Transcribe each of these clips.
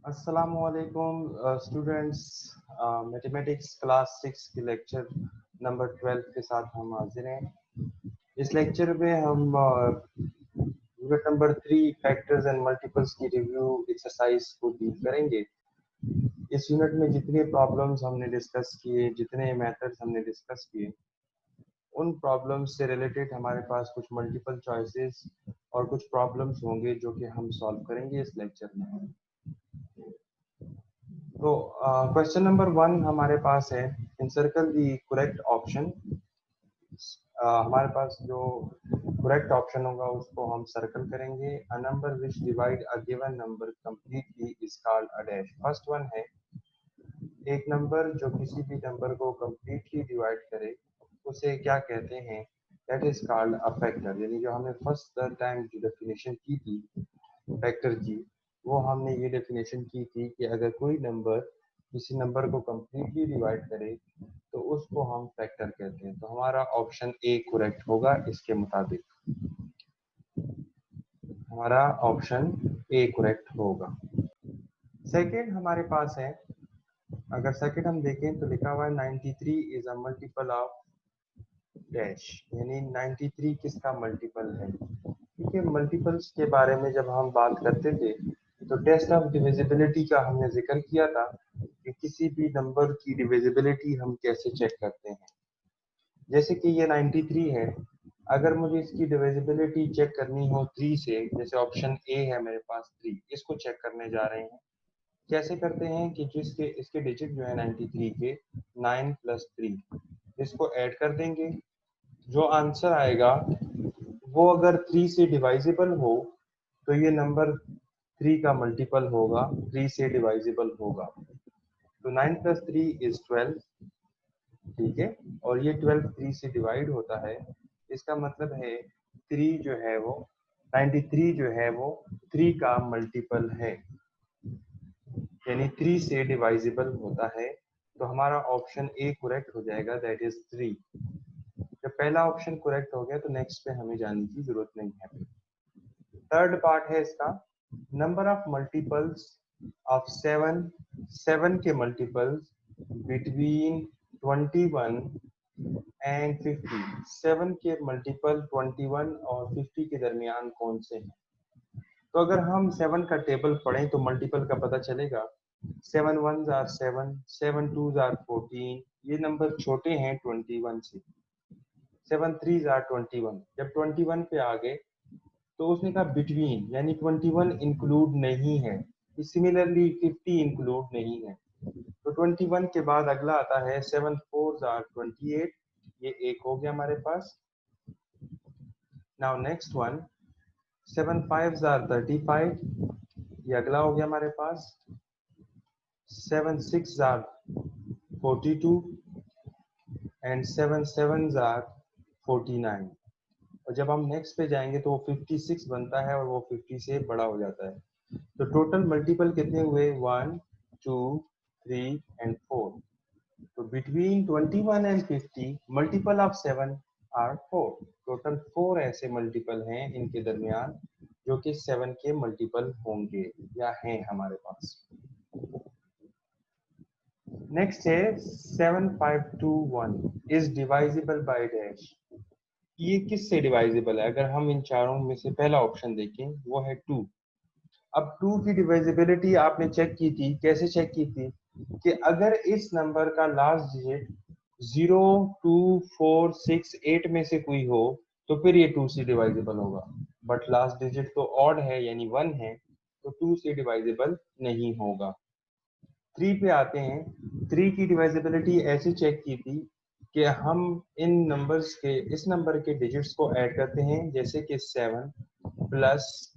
अस्सलामुअलैकुम students. Mathematics class 6 के lecture number 12 के साथ हम हाजिर हैं। इस लेक्चर में हम unit number 3 factors and multiples की रिव्यू एक्सरसाइज को डील करेंगे। इस यूनिट में जितने प्रॉब्लम्स हमने डिस्कस किए, जितने मेथड्स हमने डिस्कस किए, उन प्रॉब्लम्स से रिलेटेड हमारे पास कुछ मल्टीपल चॉइसेस और कुछ प्रॉब्लम्स होंगे जो कि हम सॉल्व करेंगे इस लेक्चर में। तो क्वेश्चन नंबर 1 हमारे पास है, इंसर्कल द करेक्ट ऑप्शन। हमारे पास जो करेक्ट ऑप्शन होगा उसको हम सर्कल करेंगे। A number which divide a given number completely is called a dash. First one है, एक नंबर जो किसी भी नंबर को कंप्लीटली डिवाइड करे उसे क्या कहते हैं? That is called a factor. यानी जो हमने फर्स्ट टाइम जो डेफिनेशन की थी फैक्टर की, वो हमने ये डेफिनेशन की थी कि अगर कोई नंबर किसी नंबर को कंप्लीटली डिवाइड करे तो उसको हम फैक्टर कहते हैं। तो हमारा ऑप्शन ए करेक्ट होगा। इसके मुताबिक हमारा ऑप्शन ए करेक्ट होगा। सेकंड हमारे पास है, अगर सेकंड हम देखें तो लिखा हुआ है 93 is a multiple of dash. यानी 93 किसका मल्टीपल है? ठीक है, मल्टीपल्स के बारे में जब हम बात करते थे तो टेस्ट ऑफ डिविजिबिलिटी का हमने जिक्र किया था कि किसी भी नंबर की डिविजिबिलिटी हम कैसे चेक करते हैं। जैसे कि ये 93 है, अगर मुझे इसकी डिविजिबिलिटी चेक करनी हो 3 से, जैसे ऑप्शन ए है मेरे पास 3, इसको चेक करने जा रहे हैं। कैसे करते हैं कि जिसके इसके डिजिट जो है 93 के 9 प्लस 3, इसको ऐड कर देंगे। जो आंसर आएगा वो अगर 3 से डिवाइजिबल हो तो ये नंबर 3 का मल्टीपल होगा, 3 से डिवाइजिबल होगा। तो 9 प्लस 3 इज 12। ठीक है, और ये 12 3 से डिवाइड होता है। इसका मतलब है 3 जो है वो 93 जो है वो 3 का मल्टीपल है, यानी 3 से डिवाइजिबल होता है। तो हमारा ऑप्शन ए करेक्ट हो जाएगा, दैट इज 3। जब पहला ऑप्शन करेक्ट हो गया तो नेक्स्ट पे हमें जाने की जरूरत नहीं है। थर्ड पार्ट है इसका, नंबर ऑफ मल्टीपल्स ऑफ 7, 7 के मल्टीपल्स बिटवीन 21 एंड 50। 7 के मल्टीपल 21 और 50 के दरमियान कौन से हैं? तो अगर हम 7 का टेबल पढ़ें तो मल्टीपल का पता चलेगा। 7 1s आर 7, 7 2s आर 14। ये नंबर छोटे हैं 21 से। 7 3s आर 21। जब 21 पे आ गए तो उसने कहा बिटवीन, यानी 21 इंक्लूड नहीं है। सिमिलरली 50 इंक्लूड नहीं है। तो 21 के बाद अगला आता है 7 4s आर 28। ये एक हो गया हमारे पास। Now next one, 7 5s are 35। ये अगला हो गया हमारे पास। 7 6s are 42 and 7 7s are 49। और जब हम नेक्स्ट पे जाएंगे तो वो 56 बनता है और वो 50 से बड़ा हो जाता है। तो टोटल मल्टीपल कितने हुए? 1 2 3 एंड 4। तो between 21 and 50 multiple of 7 are 4। Total 4 ऐसे मल्टीपल हैं इनके दरमियान जो कि 7 के मल्टीपल होंगे या हैं हमारे पास। नेक्स्ट है 7521 इज डिवाइजिबल बाय डैश। ये किस से डिवाइजिबल है? अगर हम इन चारों में से पहला ऑप्शन देखें वो है 2। अब 2 की डिविजिबिलिटी आपने चेक की थी, कैसे चेक की थी कि अगर इस नंबर का लास्ट डिजिट 0 2 4 6 8 में से कोई हो तो फिर ये 2 से डिवाइजिबल होगा। बट लास्ट डिजिट तो ऑड है यानी 1 है, तो 2 से डिवाइजिबल नहीं होगा। 3 पे आते हैं। 3 की डिवाइजिबिलिटी ऐसे चेक की थी कि हम इन नंबर्स के, इस नंबर के डिजिट्स को ऐड करते हैं, जैसे कि 7 प्लस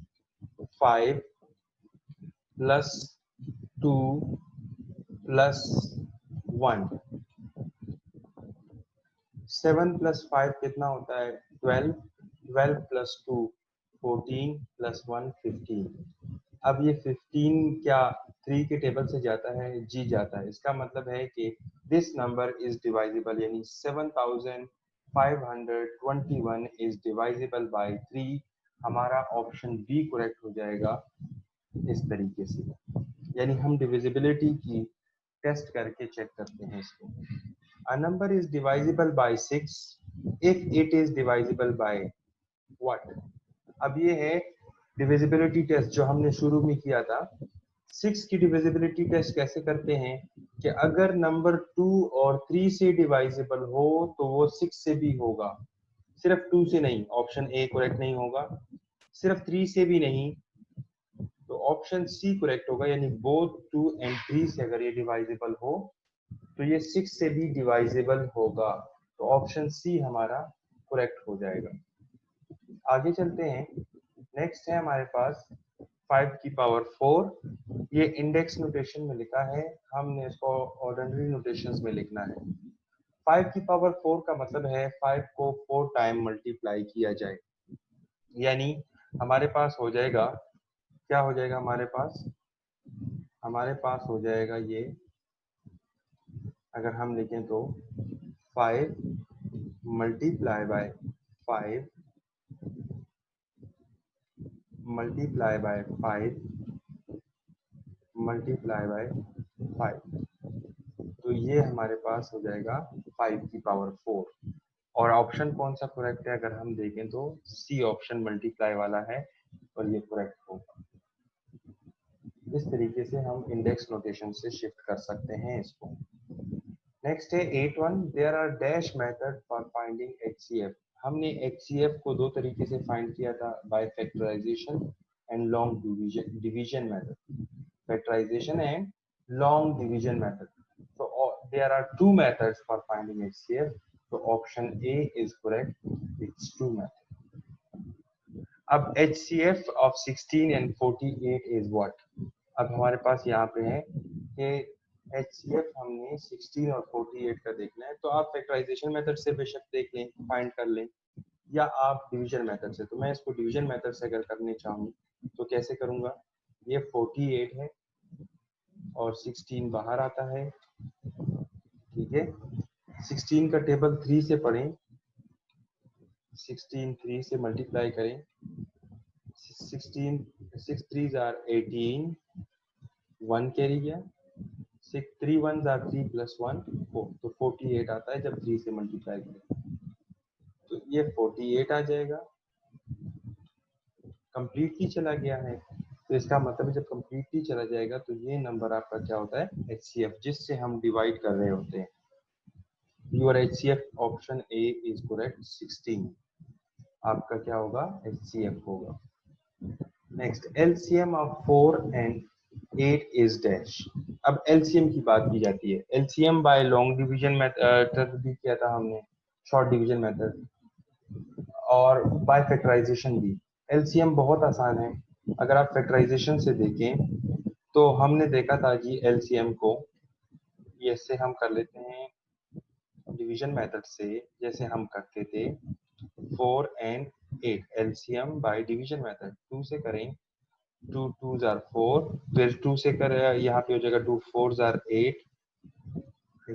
5 प्लस 2 प्लस 1। 7 प्लस 5 कितना होता है? 12। 12 प्लस 2 14 प्लस 1 15। अब ये 15 क्या 3 के टेबल से जाता है? जी जाता है। इसका मतलब है कि दिस नंबर इज डिवाइजिबल, यानी 7521 इज डिवाइजिबल बाय 3। हमारा ऑप्शन बी करेक्ट हो जाएगा इस तरीके से। यानी हम डिविजिबिलिटी की टेस्ट करके चेक करते हैं इसको। A number is divisible by 6 if it is divisible by what. अब ये है डिविजिबिलिटी टेस्ट जो हमने शुरू में किया था। 6 की डिविजिबिलिटी टेस्ट कैसे करते हैं कि अगर नंबर 2 और 3 से डिवाइजिबल हो तो वो 6 से भी होगा, सिर्फ 2 से नहीं, ऑप्शन ए करेक्ट नहीं होगा। सिर्फ 3 से भी नहीं तो ऑप्शन सी करेक्ट होगा, यानी बोथ 2 एंड 3 से अगर ये डिवाइजिबल हो तो ये 6 से भी डिवाइजिबल होगा, तो ऑप्शन सी हमारा करेक्ट हो जाएगा। आगे चलते हैं। नेक्स्ट है हमारे पास 5 की पावर 4। ये इंडेक्स नोटेशन में लिखा है, हमने इसको ऑर्डिनरी नोटेशंस में लिखना है। 5 की पावर 4 का मतलब है 5 को 4 टाइम मल्टीप्लाई किया जाए, यानी हमारे पास हो जाएगा, क्या हो जाएगा हमारे पास हो जाएगा ये, अगर हम लिखें तो 5 multiply by 5 multiply by 5 multiply by 5, तो ये हमारे पास हो जाएगा 5 की पावर 4। और ऑप्शन कौन सा करेक्ट है, अगर हम देखें तो सी ऑप्शन मल्टीप्लाई वाला है और ये करेक्ट होगा। इस तरीके से हम इंडेक्स नोटेशन से शिफ्ट कर सकते हैं इसको। नेक्स्ट है 8.1 there are dash method for finding HCF. हमने एचसीएफ को दो तरीके से फाइंड किया था, by factorisation and long division method. Factorisation and long division method. So there are two methods for finding HCF. So option A is correct. It's two methods. अब HCF of 16 and 48 is what? अब हमारे पास यहाँ पे है कि HCF हमने 16 और 48 का देखना है, तो आप फैक्टराइजेशन मेथड से बेशक देख लें, फाइंड कर लें, या आप डिवीजन मेथड से। तो मैं इसको डिवीजन मेथड से अगर करने चाहूँ तो कैसे करूँगा, ये 48 है और 16 बाहर आता है, ठीक है। 16 का टेबल 3 से पढ़ें, 16 3 से मल्टीप्लाई करें, 16 6 3 आर 18, 1 कैरी गया, 6 3 1 आर 3 प्लस 1 4, तो 48 आता है जब 3 से मल्टीप्लाई करें, तो ये 48 आ जाएगा। कंप्लीटली चला गया है, तो इसका मतलब जब कंप्लीटली चला जाएगा तो ये नंबर आपका क्या होता है, एचसीएफ, जिससे हम डिवाइड कर रहे होते हैं। Your HCF option A is correct, 16 आपका क्या होगा, HCF होगा। Next LCM of 4 and 8 is dash. अब LCM की बात की जाती है। LCM by long division method भी किया था हमने, शॉर्ट डिवीजन मेथड, और बाय फैक्टराइजेशन भी। LCM बहुत आसान है, अगर आप फैक्टराइजेशन से देखें तो हमने देखा था जी LCM को ऐसे हम कर लेते हैं डिवीजन मेथड से, जैसे हम करते थे 4 and 8, LCM by division method. 2 से करें, 2 2 आर 4, फिर 2 से कर, यहाँ पे हो जाएगा 2 4 आर 8,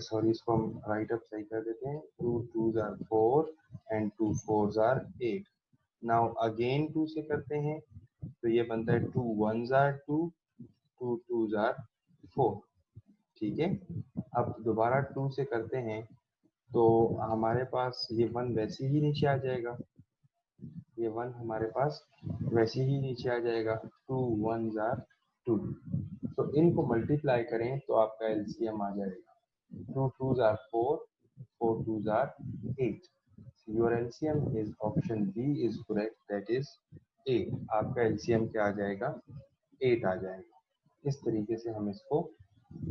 सॉरी इसको हम राइट अप सही कर देते हैं, 2 2 are 4 and 2 4 are 8। Now again 2 से करते हैं तो ये बनता है 2 1 आर 2, 2 2 आर 4, ठीक है। अब दोबारा 2 से करते हैं तो हमारे पास ये 1 वैसे ही नीचे आ जाएगा, ये 1 हमारे पास वैसे ही नीचे आ जाएगा, 2 1 आर 2, तो इनको मल्टीप्लाई करें तो आपका एलसीएम आ जाएगा, 2 2 are 4, 4 2 are 8। Your LCM is option B is correct, that is 8। आपका एलसीएम क्या आ जाएगा, 8 आ जाएगा। इस तरीके से हम इसको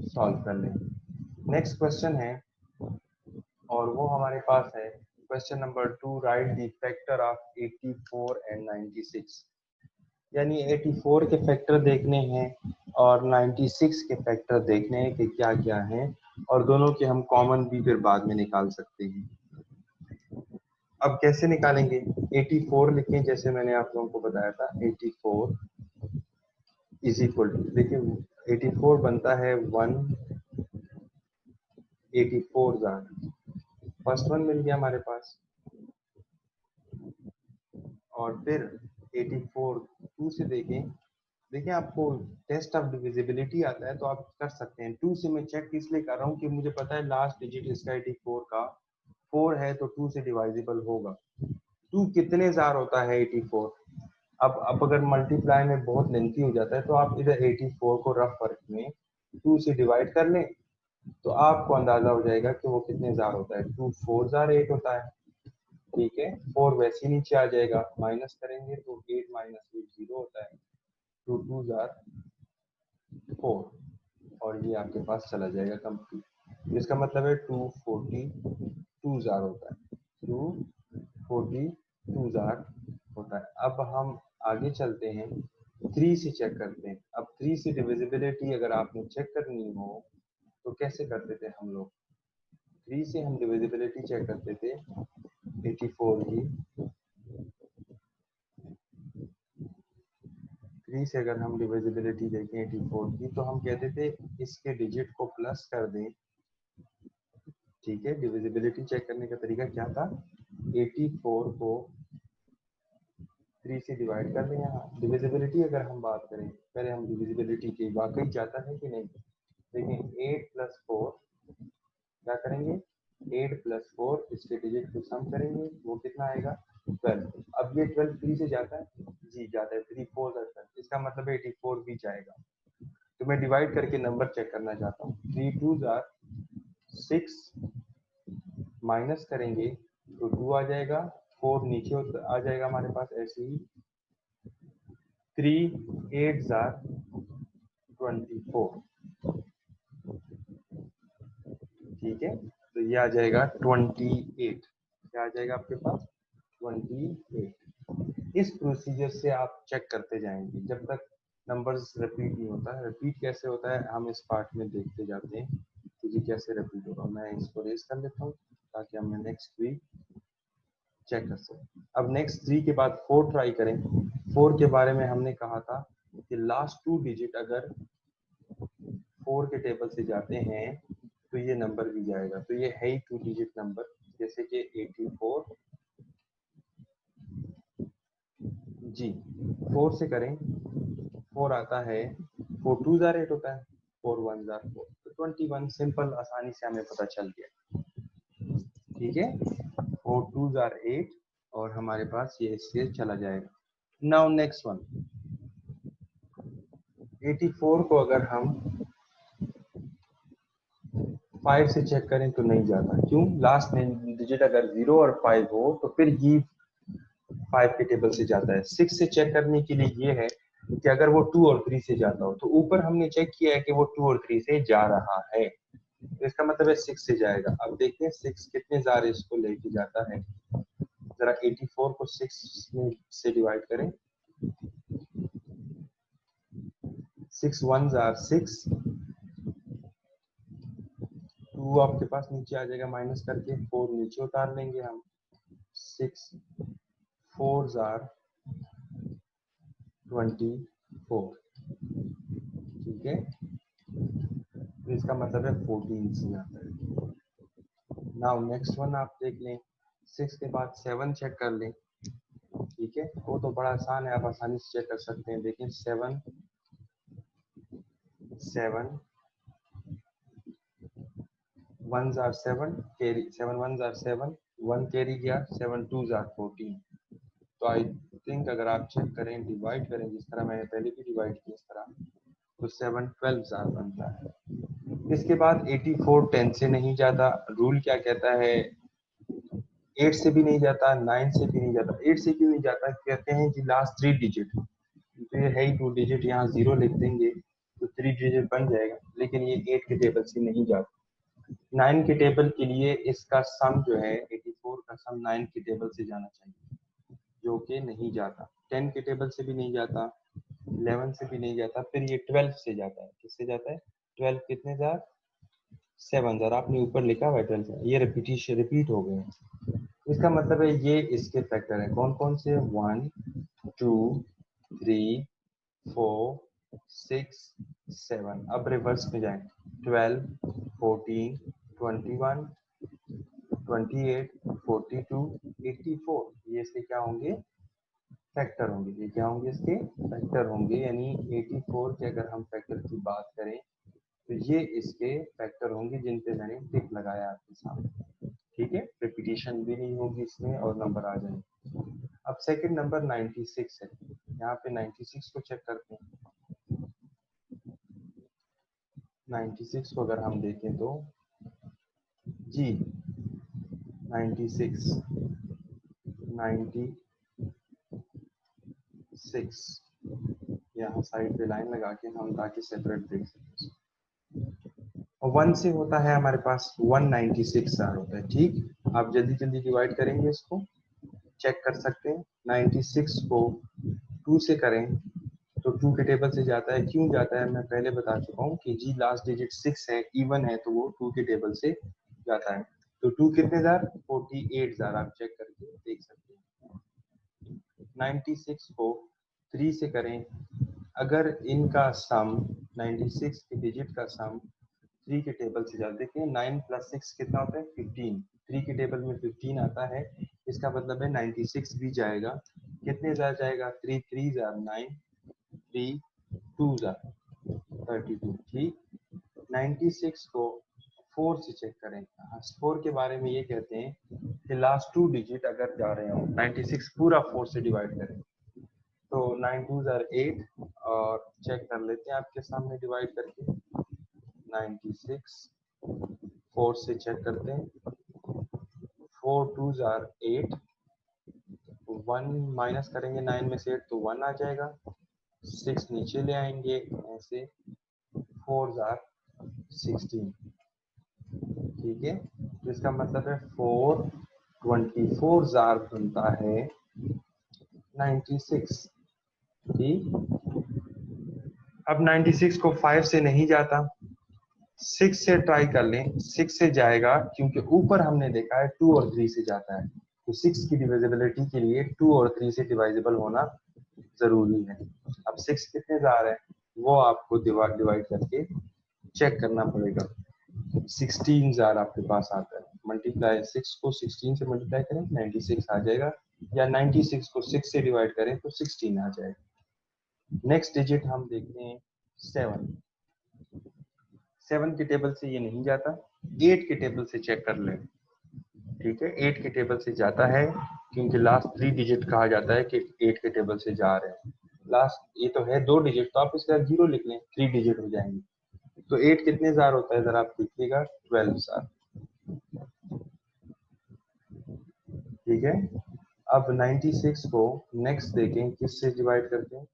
सॉल्व कर लें। नेक्स्ट क्वेश्चन है और वो हमारे पास है question number 2, right the factor of 84 and 96। यानी 84 के फैक्टर देखने हैं और 96 के फैक्टर देखने हैं कि क्या क्या हैं, और दोनों के हम कॉमन भी फिर बाद में निकाल सकते हैं। अब कैसे निकालेंगे, 84 लिखें जैसे मैंने आप लोगों को बताया था, 84 इज इक्वल टू, देखिए 84 बनता है 1, 84 फर्स्ट वन मिल गया हमारे पास, और फिर 84 2 से देखें देखिए आपको टेस्ट ऑफ डिविजिबिलिटी आता है तो आप कर सकते हैं। 2 से मैं चेक इसलिए कर रहा हूँ कि मुझे पता है लास्ट डिजिट इसका 84 का 4 है तो 2 से डिवाइजिबल होगा। 2 कितने जार होता है 84? अब अगर मल्टीप्लाई में बहुत लेंथी हो जाता है तो आप इधर 84 को रफ वर्क में 2 से डिवाइड कर लें तो आपको अंदाजा हो जाएगा कि वो कितने जार होता है। 2 4 जार 8 होता है, ठीक है। 4 वैसे ही नीचे आ जाएगा, माइनस करेंगे तो 8 माइनस 8 0 होता है। 2 2 जार 4 और ये आपके पास चला जाएगा कंप्लीट। इसका मतलब है 242 जार होता है, 242 जार होता है। अब हम आगे चलते हैं, 3 से चेक करते हैं। अब 3 से डिविजिबिलिटी अगर आपने चेक करनी हो तो कैसे करते थे हम लोग? 3 से हम डिविजिबिलिटी चेक करते थे 84 की। 3 से अगर हम डिविजिबिलिटी देखें 84 की तो हम कहते थे इसके डिजिट को प्लस कर दें, ठीक है। डिविजिबिलिटी चेक करने का तरीका क्या था? 84 को 3 से डिवाइड कर दें। यहाँ डिविजिबिलिटी अगर हम बात करें, पहले हम डिविजिबिलिटी की वाकई जाता है कि नहीं। देखिए 8 प्लस 4 क्या करेंगे? 8 प्लस 4 इसके डिजिट को सम करेंगे, वो कितना आएगा? 12। अब ये 12 3 से जाता है जी, जाता है। 3 4 12, इसका मतलब 84 भी जाएगा। तो मैं डिवाइड करके नंबर चेक करना चाहता हूँ। 3 2 जार 6, माइनस करेंगे तो 2 आ जाएगा, 4 नीचे आ जाएगा हमारे पास ऐसे ही। 3 8 जार 24, ठीक है। तो ये आ जाएगा 28। क्या आ जाएगा आपके पास? 28। इस प्रोसीजर से आप चेक करते जाएंगे जब तक नंबर्स रिपीट नहीं होता है। रिपीट कैसे होता है हम इस पार्ट में देखते जाते हैं कि जी कैसे रिपीट होगा। मैं इसको रेस कर लेता हूँ ताकि हम नेक्स्ट वीक चेक कर सकें। अब नेक्स्ट 3 के बाद 4 ट्राई करें। 4 के बारे में हमने कहा था कि लास्ट 2 डिजिट अगर 4 के टेबल से जाते हैं तो ये नंबर भी जाएगा। तो ये है ही 2 डिजिट नंबर, जैसे कि 84 जी। 4 से करें, 4 आता है, 4 2 जार 8 होता है, 4 1 जार 4, तो 21। सिंपल, आसानी से हमें पता चल गया, ठीक है। 4 2 जार 8 और हमारे पास ये इससे चला जाएगा। नाउ नेक्स्ट वन, 84 को अगर हम 5 से चेक करें तो नहीं जाता। क्यों? लास्ट में डिजिट अगर 0 और 5 हो तो फिर ही 5 के टेबल से जाता है। 6 से चेक करने के लिए ये है कि अगर वो 2 और 3 से जाता हो तो ऊपर हमने चेक किया है कि वो 2 और 3 से जा रहा है, तो इसका मतलब है 6 से जाएगा। अब देखते हैं 6 कितने जार इसको लेके जाता है। जरा 84 को 6 में से डिवाइड करें। 6 1 जार 6, 2 आपके पास नीचे आ जाएगा माइनस करके, 4 नीचे उतार लेंगे हम। 6 4 जार 24, ठीक है। तो इसका मतलब है 14 से आता है। नाउ नेक्स्ट वन आप देख लें, 6 के बाद 7 चेक कर लें, ठीक है। वो तो बड़ा आसान है, आप आसानी से चेक कर सकते हैं। देखें 7 7 1 जार 7 कैरी, 7 1 जार 7, 1 कैरी गया, 7 2 जार 14। तो आई थिंक अगर आप चेक करें, डिवाइड करें जिस तरह मैंने पहले भी डिवाइड किया इस तरह, तो 7 12 जार बनता है। इसके बाद 84 10 से नहीं जाता। रूल क्या कहता है? 8 से भी नहीं जाता, 9 से भी नहीं जाता। 8 से क्यों नहीं जाता? कहते हैं कि लास्ट 3 डिजिट, तो ये है ही 2 डिजिट, यहाँ 0 लिख देंगे तो 3 डिजिट बन जाएगा, लेकिन ये 8 के टेबल से नहीं जाता। 9 के टेबल के लिए इसका सम जो है 84 का सम 9 के टेबल से जाना चाहिए, जो कि नहीं जाता। 10 के टेबल से भी नहीं जाता, 11 से भी नहीं जाता, फिर ये 12 से जाता है। किससे जाता है? 12 कितने जार? 7 जार। आपने ऊपर लिखा हुआ है 12, ये रिपीट हो गए हैं। इसका मतलब है ये इसके फैक्टर है। कौन कौन से? 1 2 3 4 6 7। अब रिवर्स में जाएं, 12 14 21 28 42 84, ये इसके क्या होंगे? फैक्टर होंगे, ये क्या होंगे, इसके फैक्टर होंगे। यानी 84 के अगर हम फैक्टर की बात करें तो ये इसके फैक्टर होंगे जिन पे मैंने टिक लगाया आपके सामने। ठीक है, रिपीटिशन भी नहीं होगी इसमें और नंबर आ जाएंगे। अब सेकंड नंबर 96 है, यहाँ पे 96 को चेक करते हैं। 96 को अगर हम देखें तो जी 96 यहाँ साइड पे लाइन लगा के हम ताकि सेपरेट देख सकें। और 1 से होता है हमारे पास 196 आर होता है। ठीक, आप जल्दी जल्दी डिवाइड करेंगे, इसको चेक कर सकते हैं। 96 को 2 से करें तो 2 के टेबल से जाता है। क्यों जाता है मैं पहले बता चुका हूँ कि जी लास्ट डिजिट 6 है, इवन है, तो वो 2 के टेबल से जाता है। तो 2 कितने जार, 48 जार, आप चेक करके देख सकते हैं। 96 को 3 से करें, अगर इनका सम 96 के डिजिट का सम 3 के टेबल से जाते, देखिए 9 प्लस 6 कितना होता है, 15। 3 के टेबल में 15 आता है, इसका मतलब है 96 भी जाएगा। कितने जार जाएगा, 3 3 जार 9, 3 2 जार 32। ठीक, 96 को 4 से चेक करें। 4 के बारे में ये कहते हैं कि लास्ट 2 डिजिट अगर जा रहे हो, 96 पूरा 4 से डिवाइड करें तो 9 2 जार 8, और चेक कर लेते हैं आपके सामने डिवाइड करके। 96 4 से चेक करते हैं, 4 2 जार 8, 1 माइनस करेंगे 9 में से 8 तो 1 आ जाएगा, 6 नीचे ले आएंगे ऐसे, 4 जार 16। ठीक है, तो इसका मतलब है 424 जार बनता है 96। ठीक, अब 96 को 5 से नहीं जाता, 6 से ट्राई कर लें, 6 से जाएगा क्योंकि ऊपर हमने देखा है 2 और 3 से जाता है, तो 6 की डिविजिबिलिटी के लिए 2 और 3 से डिवाइजिबल होना जरूरी है। अब 6 कितने जार है वो आपको डिवाइड करके चेक करना पड़ेगा। 16 जार आपके पास आता है, मल्टीप्लाई 6 को 16 से मल्टीप्लाई करें 96 आ जाएगा, या 96 को 6 से डिवाइड करें तो 16 आ जाएगा। नेक्स्ट डिजिट हम देखते हैं 7। 7 के टेबल से ये नहीं जाता, 8 के टेबल से चेक कर लें। ठीक है, 8 के टेबल से जाता है क्योंकि लास्ट 3 डिजिट कहा जाता है कि 8 के टेबल से जा रहे हैं। लास्ट ये तो है 2 डिजिट, तो आप इसका 0 लिख लें, 3 डिजिट हो जाएंगे। तो 8 कितने जार होता है, जरा आप देखिएगा, 12 जार। ठीक है, अब 96 को नेक्स्ट देखें किससे डिवाइड करते हैं।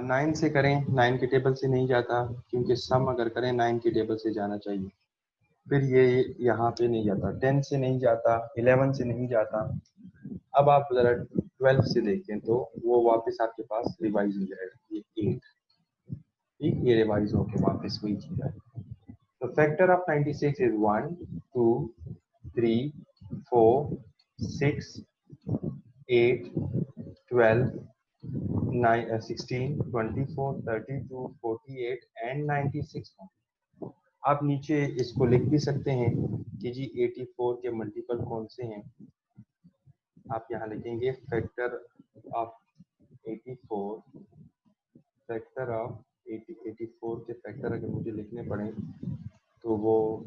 9 से करें, 9 के टेबल से नहीं जाता क्योंकि सम अगर करें 9 के टेबल से जाना चाहिए। फिर ये यहाँ पे नहीं जाता, 10 से नहीं जाता, 11 से नहीं जाता। अब आप जरा 12 से देखें तो वो वापस आपके पास रिवाइज हो जाएगा, ये 8। ठीक, ये रिवाइज होकर वापस वही चीज आएगी। तो फैक्टर ऑफ 96 इज 1 2 3 4 6 8 12 9 16 24 32 48 एंड 96। आप नीचे इसको लिख भी सकते हैं कि जी 84 के मल्टीपल कौन से हैं। आप यहाँ लिखेंगे फैक्टर ऑफ 84, फैक्टर ऑफ 84 के फैक्टर अगर मुझे लिखने पड़े तो वो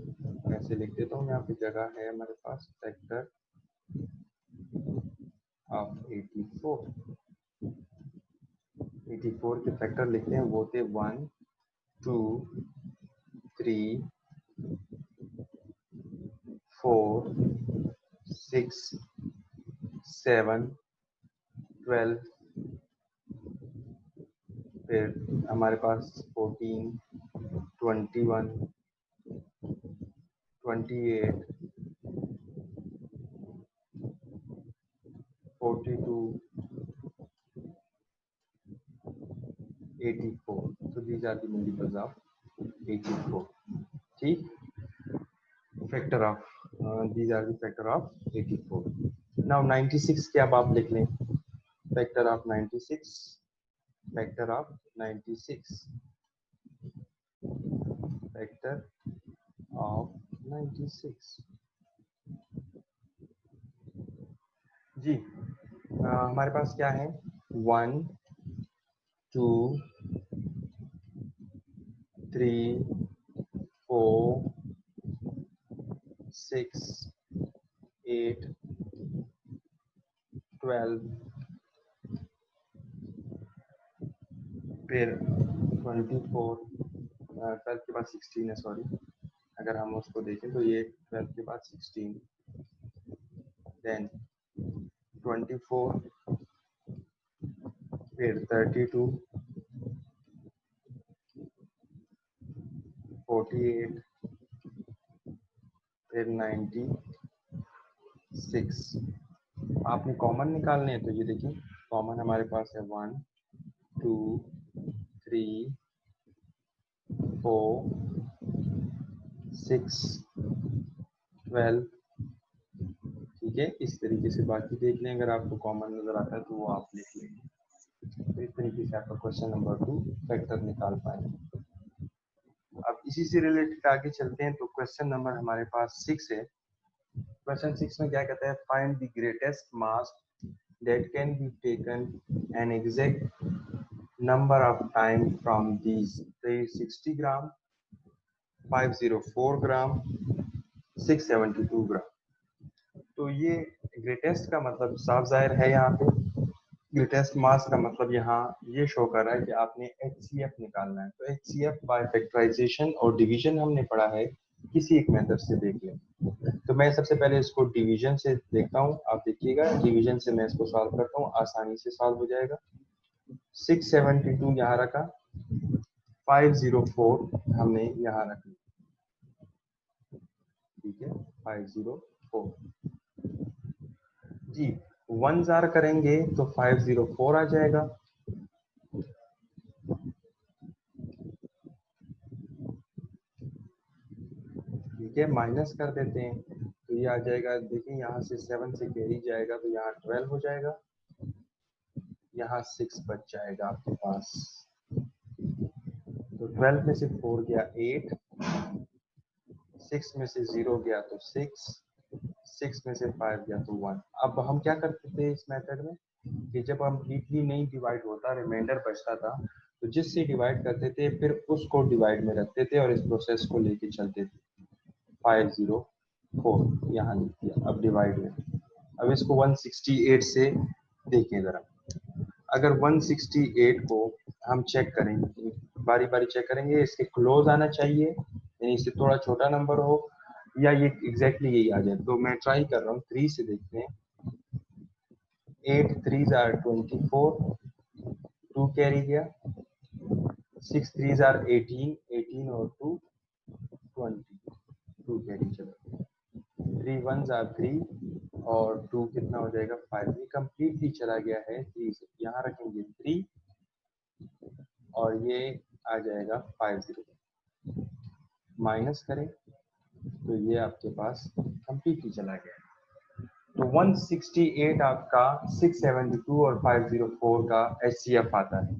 ऐसे लिख देता हूँ। यहाँ पे जगह है हमारे पास, फैक्टर ऑफ 84 के फैक्टर लिखते हैं, वो थे 1 2 3 4 6 7 12, फिर हमारे पास 14 21 28 42 84। So these are the multiples of 84. ठीक, factor of these are the factor of 84. Now 96 के अब आप लिख लें, factor of 96, factor of 96, factor of 96। जी हमारे पास क्या है 1 2 3 4 6 8 12 फिर 24 12 के बाद 16 है सॉरी अगर हम उसको देखें तो ये 12 के बाद 16 देन 24 फिर 32 48 फिर 96 आपने कॉमन निकालने हैं तो ये देखिए कॉमन हमारे पास है 1 2 3 4 6 12 ठीक है इस तरीके से बाकी देख लें अगर आपको कॉमन नजर आता है तो वो आप लिख लेंगे तो इस तरीके से आपका क्वेश्चन नंबर 2 फैक्टर निकाल पाएंगे। अब इसी से रिलेटेड आगे चलते हैं तो क्वेश्चन नंबर हमारे पास 6 है। क्वेश्चन 6 में क्या कहता है find the greatest mass that can be taken an exact number of time from these 360 gram 504 ग्राम 672 ग्राम। तो ये ग्रेटेस्ट का मतलब साफ जाहिर है यहाँ पे ग्रेटेस्ट मास का मतलब यहाँ ये शो कर रहा है कि आपने HCF निकालना है। तो HCF बाय फैक्टराइजेशन और डिवीजन हमने पढ़ा है किसी एक मेथड से देख लें। तो मैं सबसे पहले इसको डिवीजन से देखता हूँ आप देखिएगा डिवीजन से मैं इसको सॉल्व करता हूँ आसानी से सॉल्व हो जाएगा। 672 यहाँ रखा 504 हमने यहाँ रख लिया ठीक है 504 जी 1 जार करेंगे तो 504 आ जाएगा ठीक है माइनस कर देते हैं तो ये आ जाएगा देखिए यहाँ से 7 से कैरी जाएगा तो यहाँ 12 हो जाएगा यहाँ 6 बच जाएगा आपके पास तो 12 में से 4 गया 8 6 में से 0 गया तो 6 6 में से 5 गया तो 1। अब हम क्या करते थे इस मेथड में कि जब कंप्लीटली नहीं डिवाइड होता रिमाइंडर बचता था तो जिससे डिवाइड करते थे फिर उसको डिवाइड में रखते थे और इस प्रोसेस को लेके चलते थे 504 यहाँ लिख दिया अब डिवाइड में अब इसको 168 से देखें ज़रा अगर 168 को हम चेक करेंगे बारी बारी चेक करेंगे इसके क्लोज आना चाहिए यानी इससे थोड़ा छोटा नंबर हो या ये एग्जैक्टली यही आ जाए तो मैं ट्राई कर रहा हूँ 3 से देखते हैं 8 3s are 24 2 कैरी गया 6 3s are 18 18 और 2 20 2 कैरी चलो 3 1s are 3 और 2 कितना हो जाएगा 5 ये कंप्लीटली चला गया है 3 से यहाँ रखेंगे 3 और ये आ जाएगा 50 माइनस करें तो ये आपके पास कंप्लीटली चला गया तो 168 आपका 672 और 504 का HCF आता है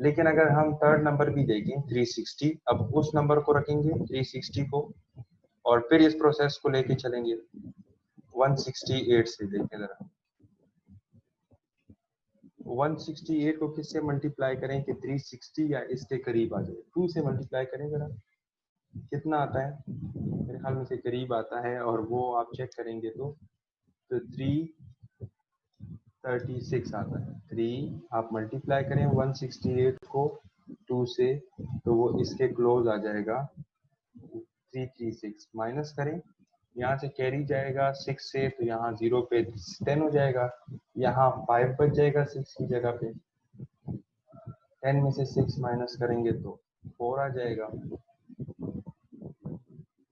लेकिन अगर हम थर्ड नंबर भी देखें 360 अब उस नंबर को रखेंगे 360 को और फिर इस प्रोसेस को लेके चलेंगे 168 से देखें जरा 168 को किससे मल्टीप्लाई करें कि 360 या इसके करीब आ जाए 2 से मल्टीप्लाई करें जरा कितना आता है मेरे ख्याल में से करीब आता है और वो आप चेक करेंगे तो 336 आता है 3 आप मल्टीप्लाई करें 168 को 2 से तो वो इसके क्लोज आ जाएगा 336 माइनस करें यहाँ से कैरी जाएगा 6 से तो यहाँ 0 पे 10 हो जाएगा यहाँ 5 बच जाएगा 6 की जगह पे 10 में से 6 माइनस करेंगे तो 4 आ जाएगा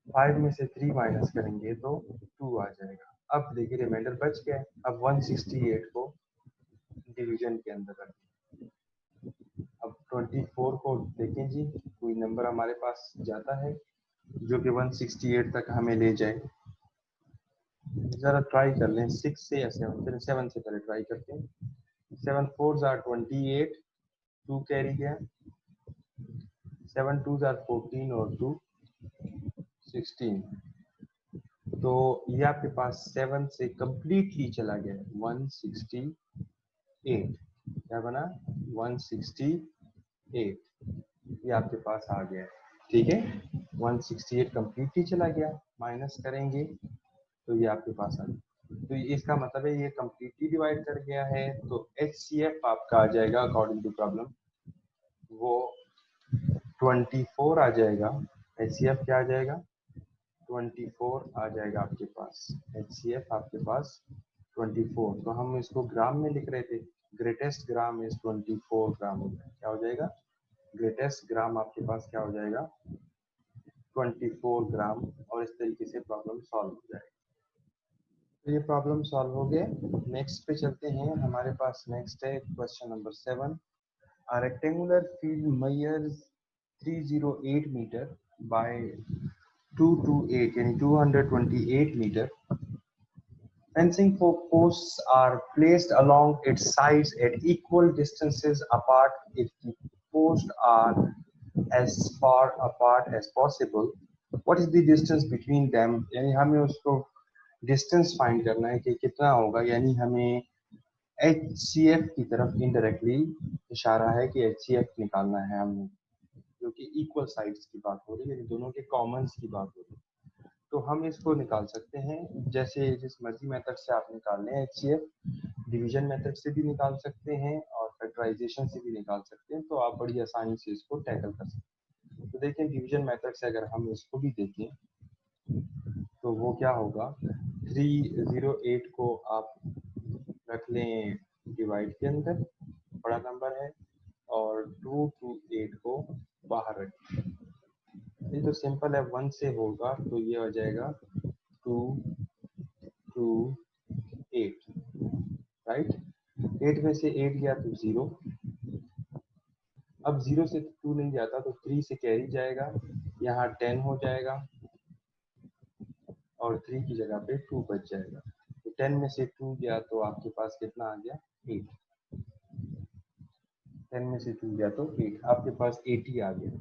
5 में से 3 माइनस करेंगे तो 2 आ जाएगा अब देखिए रिमाइंडर बच गया है अब 168 को डिवीजन के अंदर रखें अब 24 को देखें जी कोई नंबर हमारे पास जाता है जो कि 168 तक हमें ले जाए जरा ट्राई कर लें 6 से या 7 फिर 7 से पहले ट्राई करते हैं 7 4s are 28 2 कैरी गया 7 2s are 14 और 2 16 तो ये आपके पास 7 से कंप्लीटली चला गया है 168। क्या बना 168, ये आपके पास आ गया है। ठीक है, 168 कंप्लीटली चला गया, माइनस करेंगे तो ये आपके पास आ गया। तो इसका मतलब है ये कंप्लीटली डिवाइड कर गया है, तो HCF आपका आ जाएगा अकॉर्डिंग टू प्रॉब्लम वो 24 आ जाएगा। HCF क्या आ जाएगा 24 आ जाएगा आपके पास। HCF आपके पास 24, तो हम इसको ग्राम में लिख रहे थे, ग्रेटेस्ट ग्राम इज 24 ग्राम हो जाएगा। क्या हो जाएगा ग्रेटेस्ट ग्राम आपके पास क्या हो जाएगा 24 ग्राम, और इस तरीके से प्रॉब्लम सॉल्व हो जाएगी। तो ये प्रॉब्लम सॉल्व हो गए। नेक्स्ट पे चलते हैं, हमारे पास नेक्स्ट है question number 7। A rectangular field measures 308 meter by 228 यानी 228 meter. Fencing posts are placed along its sides at equal distances apart if the posts are as far apart as possible. What is the distance between them? यानी हमें उसको distance find करना है कि कितना होगा, यानी हमें HCF की तरफ इनडायरेक्टली इशारा है कि HCF निकालना है हमें, जो कि इक्वल साइड्स की बात हो रही है, यानी दोनों के कॉमन्स की बात हो रही है। तो हम इसको निकाल सकते हैं जैसे जिस मर्जी मेथड से आप निकाल लें HCF, डिवीजन मेथड से भी निकाल सकते हैं और फैक्टराइजेशन से भी निकाल सकते हैं, तो आप बड़ी आसानी से इसको टैकल कर सकते हैं। तो देखें डिवीजन मेथड से अगर हम इसको भी देखें तो वो क्या होगा, 308 को आप रख लें डिवाइड के अंदर, बड़ा नंबर है, और 228 को बाहर रखें। ये तो सिंपल है, 1 से होगा तो ये हो जाएगा 228, राइट। 8 में से 8 गया तो 0, अब 0 से 2 नहीं जाता तो 3 से कैरी जाएगा, यहाँ 10 हो जाएगा और 3 की जगह पे 2 बच जाएगा। तो 10 में से 2 गया तो आपके पास कितना आ गया 8, 10 में से 2 गया तो 8, आपके पास 80 आ गया।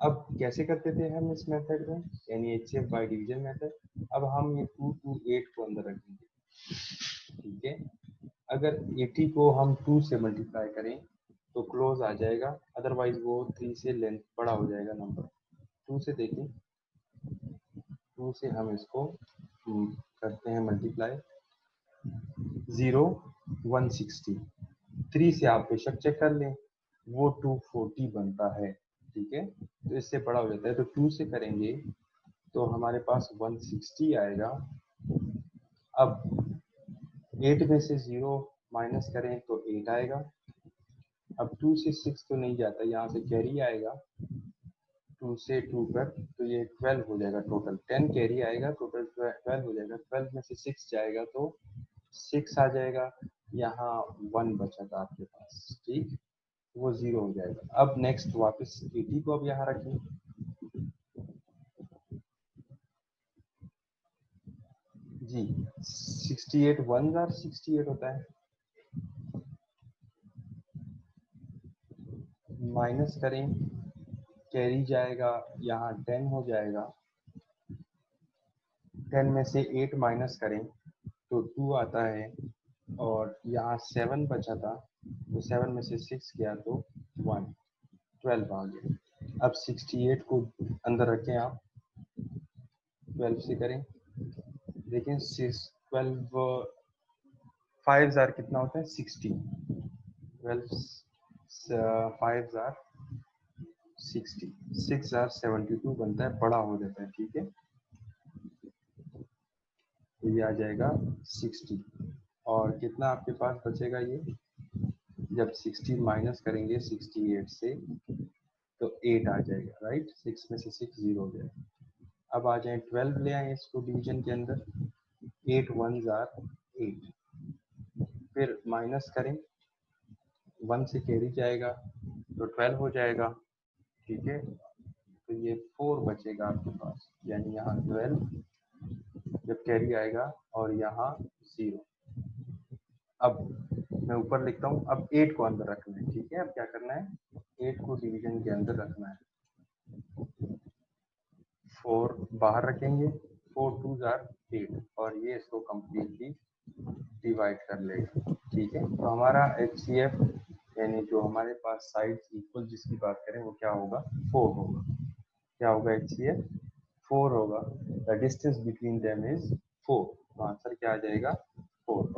अब कैसे करते थे हम इस मेथड में, यानी HCF बाय डिवीजन मेथड। अब हम ये 228 को अंदर रखेंगे, ठीक है। अगर 80 को हम 2 से मल्टीप्लाई करें तो क्लोज आ जाएगा, अदरवाइज वो 3 से लेंथ बड़ा हो जाएगा नंबर। 2 से देखें, 2 से हम इसको करते हैं मल्टीप्लाई, 0 160, 3 से आप बेशक चेक कर लें वो 240 बनता है, ठीक है। तो इससे बड़ा हो जाता है, तो 2 से करेंगे तो हमारे पास 160 आएगा। अब 8 में से 0 माइनस करें तो 8 आएगा। अब 2 से 6 तो नहीं जाता, यहाँ से कैरी आएगा, 2 से 2 कर तो ये 12 हो जाएगा, टोटल 10 कैरी आएगा, टोटल 12 हो जाएगा। 12 में से 6 जाएगा तो 6 आ जाएगा, यहाँ 1 बचा था आपके पास, ठीक, वो 0 हो जाएगा। अब नेक्स्ट वापस 80 को अब यहाँ रखें, जी 68 1 जार 68 होता है, माइनस करें कैरी जाएगा, यहाँ 10 हो जाएगा। 10 में से 8 माइनस करें तो 2 आता है, और यहाँ 7 बचा था तो 7 में से 6 गया तो 1, 12 आ गया। अब 68 को अंदर रखें आप, 12 से करें, देखें 12 5 जार कितना होता है 60, 12 5 जार 60, 6 जार 72 बनता है, बड़ा हो जाता है, ठीक है। तो ये आ जाएगा 60, और कितना आपके पास बचेगा, ये जब 60 माइनस करेंगे 68 से तो 8 आ जाएगा, राइट। 6 में से 6 0 हो जाएगा। अब आ जाए 12 ले आए इसको डिवीजन के अंदर, 8 1 जार 8, फिर माइनस करें, 1 से कैरी जाएगा तो 12 हो जाएगा, ठीक है। तो ये 4 बचेगा आपके पास, यानी यहाँ 12 जब कैरी आएगा और यहाँ 0। अब मैं ऊपर लिखता हूँ, अब 8 को अंदर रखना है, ठीक है। अब क्या करना है, 8 को डिवीजन के अंदर रखना है, 4 बाहर रखेंगे, 4 2 जार 8 और ये इसको कम्प्लीटली डिवाइड कर लेगा। ठीक है, तो हमारा HCF यानी जो हमारे पास साइड्स इक्वल जिसकी बात करें वो क्या होगा, 4 होगा। क्या होगा, HCF 4 होगा। The distance between them is 4, तो आंसर क्या आ जाएगा, 4।